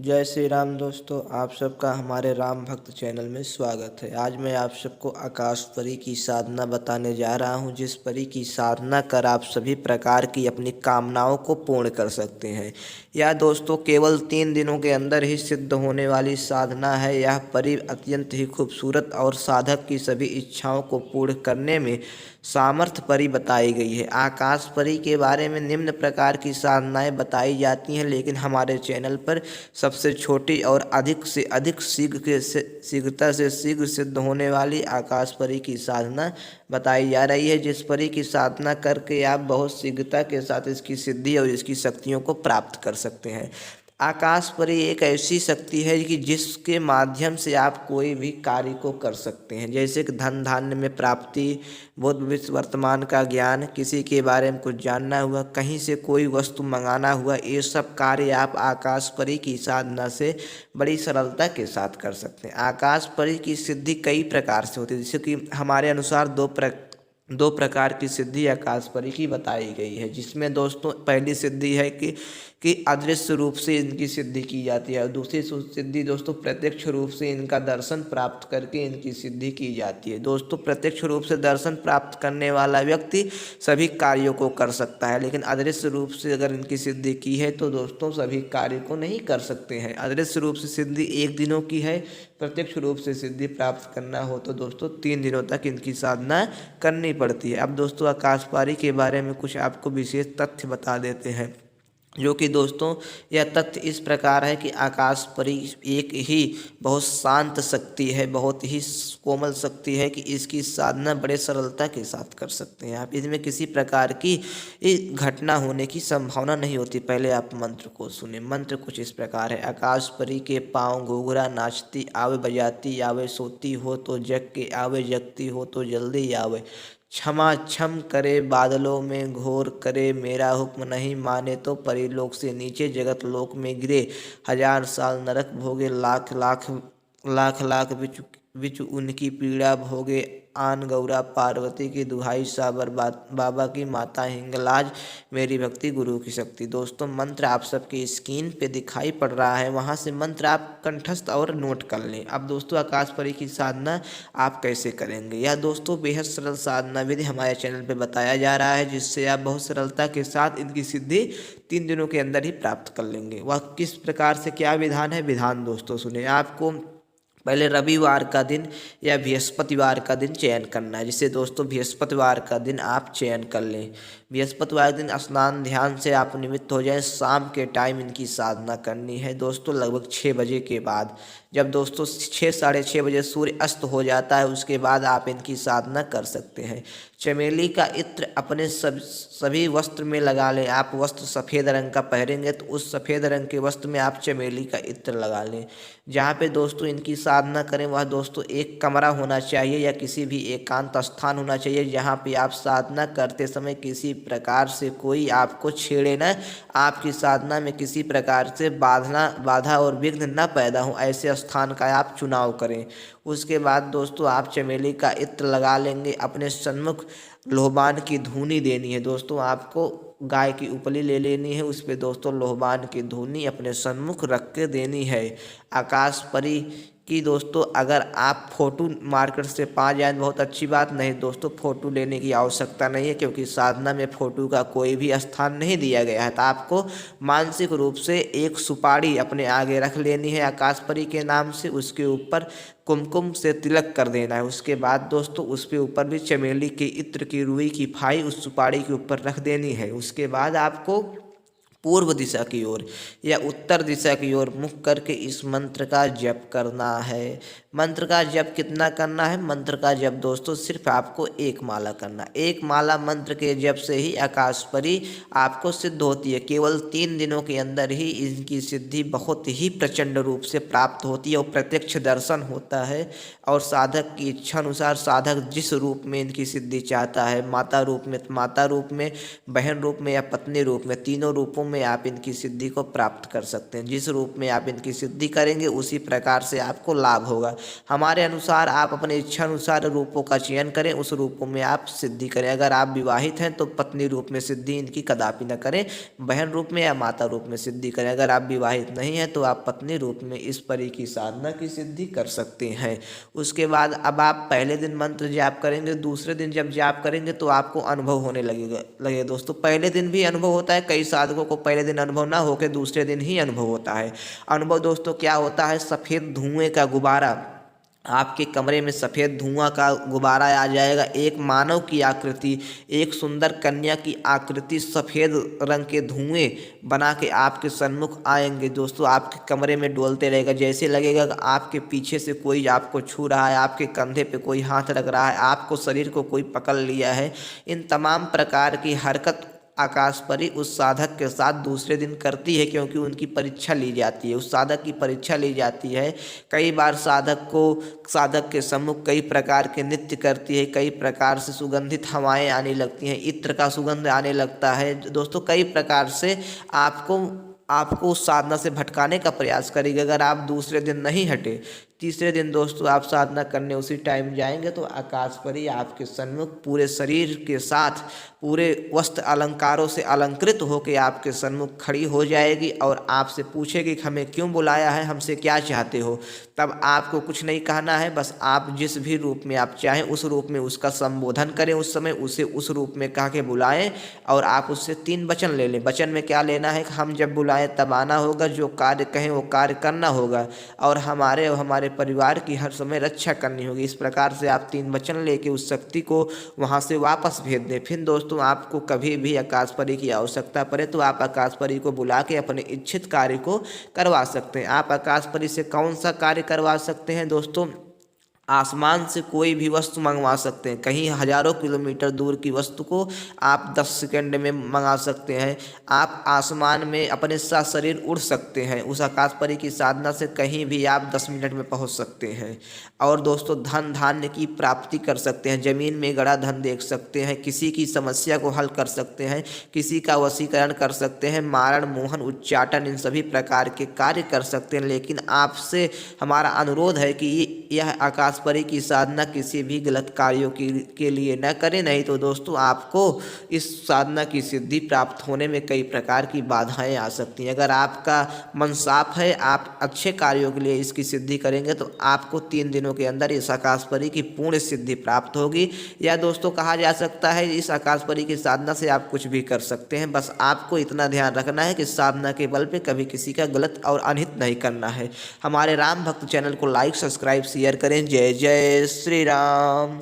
जय श्री राम दोस्तों, आप सबका हमारे राम भक्त चैनल में स्वागत है। आज मैं आप सबको आकाश परी की साधना बताने जा रहा हूं, जिस परी की साधना कर आप सभी प्रकार की अपनी कामनाओं को पूर्ण कर सकते हैं। यह दोस्तों केवल 3 दिनों के अंदर ही सिद्ध होने वाली साधना है। यह परी अत्यंत ही खूबसूरत और साधक की सभी इच्छाओं को पूर्ण करने में सामर्थ्य परी बताई गई है। आकाश परी के बारे में निम्न प्रकार की साधनाएं बताई जाती हैं, लेकिन हमारे चैनल पर सबसे छोटी और अधिक से अधिक शीघ्रता से शीघ्र सिद्ध होने वाली आकाश परी की साधना बताई जा रही है, जिस परी की साधना करके आप बहुत शीघ्रता के साथ इसकी सिद्धि और इसकी शक्तियों को प्राप्त कर सकते हैं। आकाश परी एक ऐसी शक्ति है कि जिसके माध्यम से आप कोई भी कार्य को कर सकते हैं, जैसे कि धन धान्य में प्राप्ति, भूत भविष्य वर्तमान का ज्ञान, किसी के बारे में कुछ जानना हुआ, कहीं से कोई वस्तु मंगाना हुआ, ये सब कार्य आप आकाश परी की साधना से बड़ी सरलता के साथ कर सकते हैं। आकाश परी की सिद्धि कई प्रकार से होती है, जैसे कि हमारे अनुसार दो प्रकार की सिद्धि आकाश परी की बताई गई है, जिसमें दोस्तों पहली सिद्धि है कि अदृश्य रूप से इनकी सिद्धि की जाती है, और दूसरी सिद्धि दोस्तों प्रत्यक्ष रूप से इनका दर्शन प्राप्त करके इनकी सिद्धि की जाती है। दोस्तों प्रत्यक्ष रूप से दर्शन प्राप्त करने वाला व्यक्ति सभी कार्यों को कर सकता है, लेकिन अदृश्य रूप से अगर इनकी सिद्धि की है तो दोस्तों सभी कार्य को नहीं कर सकते हैं। अदृश्य रूप से सिद्धि 1 दिनों की है, प्रत्यक्ष रूप से सिद्धि प्राप्त करना हो तो दोस्तों 3 दिनों तक इनकी साधना करनी पड़ती है। अब दोस्तों आकाशपारी के बारे में कुछ आपको विशेष तथ्य बता देते हैं, जो कि दोस्तों यह तथ्य इस प्रकार है कि आकाश परी एक ही बहुत शांत शक्ति है, बहुत ही कोमल शक्ति है कि इसकी साधना बड़े सरलता के साथ कर सकते हैं आप। इसमें किसी प्रकार की घटना होने की संभावना नहीं होती। पहले आप मंत्र को सुने। मंत्र कुछ इस प्रकार है। आकाश परी के पाँव घुघरा नाचती आवे, बजाती आवे, सोती हो तो जग के आवे, जगती हो तो जल्दी आवे, क्षमा छम करे बादलों में घोर करे, मेरा हुक्म नहीं माने तो परीलोक से नीचे जगत लोक में गिरे, 1000 साल नरक भोगे, लाख लाख लाख लाख बिच उनकी पीड़ा भोगे, आन गौरा पार्वती की दुहाई साबर बाबा की माता हिंगलाज, मेरी भक्ति गुरु की शक्ति। दोस्तों मंत्र आप सबकी स्क्रीन पे दिखाई पड़ रहा है, वहाँ से मंत्र आप कंठस्थ और नोट कर लें। अब दोस्तों आकाश परी की साधना आप कैसे करेंगे, यह दोस्तों बेहद सरल साधना विधि हमारे चैनल पे बताया जा रहा है, जिससे आप बहुत सरलता के साथ इनकी सिद्धि 3 दिनों के अंदर ही प्राप्त कर लेंगे। वह किस प्रकार से, क्या विधान है, विधान दोस्तों सुने। आपको पहले रविवार का दिन या बृहस्पतिवार का दिन चयन करना है, जिससे दोस्तों बृहस्पतिवार का दिन आप चयन कर लें। बृहस्पतिवार दिन स्नान ध्यान से आप निमित्त हो जाएं। शाम के टाइम इनकी साधना करनी है दोस्तों, लगभग 6 बजे के बाद। जब दोस्तों 6 साढ़े 6 बजे सूर्य अस्त हो जाता है, उसके बाद आप इनकी साधना कर सकते हैं। चमेली का इत्र अपने सभी वस्त्र में लगा लें। आप वस्त्र सफ़ेद रंग का पहनेंगे तो उस सफ़ेद रंग के वस्त्र में आप चमेली का इत्र लगा लें। जहाँ पे दोस्तों इनकी साधना करें वह दोस्तों एक कमरा होना चाहिए या किसी भी एकांत स्थान होना चाहिए, जहाँ पे आप साधना करते समय किसी प्रकार से कोई आपको छेड़े न, आपकी साधना में किसी प्रकार से बाधा और विघ्न न पैदा हो, ऐसे स्थान का आप चुनाव करें। उसके बाद दोस्तों आप चमेली का इत्र लगा लेंगे। अपने सन्मुख लोहबान की धूनी देनी है। दोस्तों आपको गाय की उपली ले लेनी है, उस पर दोस्तों लोहबान की धूनी अपने सन्मुख रख के देनी है। आकाश परी कि दोस्तों अगर आप फ़ोटो मार्केट से पा जाएँ बहुत अच्छी बात, नहीं दोस्तों फ़ोटो लेने की आवश्यकता नहीं है, क्योंकि साधना में फ़ोटो का कोई भी स्थान नहीं दिया गया है। तो आपको मानसिक रूप से एक सुपारी अपने आगे रख लेनी है आकाश परी के नाम से, उसके ऊपर कुमकुम से तिलक कर देना है। उसके बाद दोस्तों उसके ऊपर भी चमेली के इत्र की रुई की फाई उस सुपारी के ऊपर रख देनी है। उसके बाद आपको पूर्व दिशा की ओर या उत्तर दिशा की ओर मुख करके इस मंत्र का जप करना है। मंत्र का जप कितना करना है, मंत्र का जप दोस्तों सिर्फ आपको 1 माला करना। 1 माला मंत्र के जप से ही आकाश परी आपको सिद्ध होती है। केवल 3 दिनों के अंदर ही इनकी सिद्धि बहुत ही प्रचंड रूप से प्राप्त होती है और प्रत्यक्ष दर्शन होता है। और साधक की इच्छा अनुसार साधक जिस रूप में इनकी सिद्धि चाहता है, माता रूप में, बहन रूप में या पत्नी रूप में, तीनों रूपों में आप इनकी सिद्धि को प्राप्त कर सकते हैं। जिस रूप में आप इनकी सिद्धि करेंगे उसी प्रकार से आपको लाभ होगा। हमारे अनुसार आप अपने इच्छा अनुसार रूपों का चयन करें, उस रूपों में आप सिद्धि करें। अगर आप विवाहित हैं तो पत्नी रूप में सिद्धि इनकी कदापि न करें, बहन रूप में या माता रूप में सिद्धि करें। अगर आप विवाहित नहीं हैं तो आप पत्नी रूप में इस परी की साधना की सिद्धि कर सकते हैं। उसके बाद अब आप पहले दिन मंत्र जाप करेंगे, दूसरे दिन जब जाप करेंगे तो आपको अनुभव होने लगेगा दोस्तों। पहले दिन भी अनुभव होता है, कई साधकों को पहले दिन अनुभव ना होकर दूसरे दिन ही अनुभव होता है। अनुभव दोस्तों क्या होता है, सफ़ेद धुएं का गुब्बारा, आपके कमरे में सफ़ेद धुआं का गुब्बारा आ जाएगा। एक मानव की आकृति, एक सुंदर कन्या की आकृति सफ़ेद रंग के धुएं बना के आपके सन्मुख आएंगे दोस्तों। आपके कमरे में डोलते रहेगा, जैसे लगेगा कि आपके पीछे से कोई आपको छू रहा है, आपके कंधे पे कोई हाथ रख रहा है, आपको शरीर को कोई पकड़ लिया है। इन तमाम प्रकार की हरकत आकाश परी उस साधक के साथ दूसरे दिन करती है, क्योंकि उनकी परीक्षा ली जाती है, उस साधक की परीक्षा ली जाती है। कई बार साधक के सम्मुख कई प्रकार के नृत्य करती है, कई प्रकार से सुगंधित हवाएं आने लगती हैं, इत्र का सुगंध आने लगता है दोस्तों। कई प्रकार से आपको उस साधना से भटकाने का प्रयास करेगी। अगर आप दूसरे दिन नहीं हटे, तीसरे दिन दोस्तों आप साधना करने उसी टाइम जाएंगे तो आकाश परी आपके सन्मुख पूरे शरीर के साथ पूरे वस्त्र अलंकारों से अलंकृत होकर आपके सन्मुख खड़ी हो जाएगी और आपसे पूछेगी कि हमें क्यों बुलाया है, हमसे क्या चाहते हो। तब आपको कुछ नहीं कहना है, बस आप जिस भी रूप में आप चाहें उस रूप में उसका संबोधन करें, उस समय उसे उस रूप में कह के बुलाएं और आप उससे 3 वचन ले लें। वचन में क्या लेना है कि हम जब बुलाएं तब आना होगा, जो कार्य कहें वो कार्य करना होगा और हमारे परिवार की हर समय रक्षा करनी होगी। इस प्रकार से आप 3 वचन लेके उस शक्ति को वहाँ से वापस भेज दें। फिर दोस्तों आपको कभी भी आकाश परी की आवश्यकता पड़े तो आप आकाश परी को बुला के अपने इच्छित कार्य को करवा सकते हैं। आप आकाश परी से कौन सा कार्य करवा सकते हैं दोस्तों, आसमान से कोई भी वस्तु मंगवा सकते हैं। कहीं हजारों किलोमीटर दूर की वस्तु को आप 10 सेकंड में मंगा सकते हैं। आप आसमान में अपने साथ शरीर उड़ सकते हैं। उस आकाश परी की साधना से कहीं भी आप 10 मिनट में पहुंच सकते हैं। और दोस्तों धन धान्य की प्राप्ति कर सकते हैं, ज़मीन में गड़ा धन देख सकते हैं, किसी की समस्या को हल कर सकते हैं, किसी का वशीकरण कर सकते हैं, मारण मोहन उच्चाटन इन सभी प्रकार के कार्य कर सकते हैं। लेकिन आपसे हमारा अनुरोध है कि यह आकाश परी की साधना किसी भी गलत कार्यों के लिए न करें, नहीं तो दोस्तों आपको इस साधना की सिद्धि प्राप्त होने में कई प्रकार की बाधाएं आ सकती हैं। अगर आपका मन साफ है, आप अच्छे कार्यों के लिए इसकी सिद्धि करेंगे तो आपको 3 दिनों के अंदर इस आकाश परी की पूर्ण सिद्धि प्राप्त होगी। या दोस्तों कहा जा सकता है इस आकाश परी की साधना से आप कुछ भी कर सकते हैं। बस आपको इतना ध्यान रखना है कि साधना के बल पे कभी किसी का गलत और अनहित नहीं करना है। हमारे राम भक्त चैनल को लाइक सब्सक्राइब शेयर करें। जय जय श्री राम।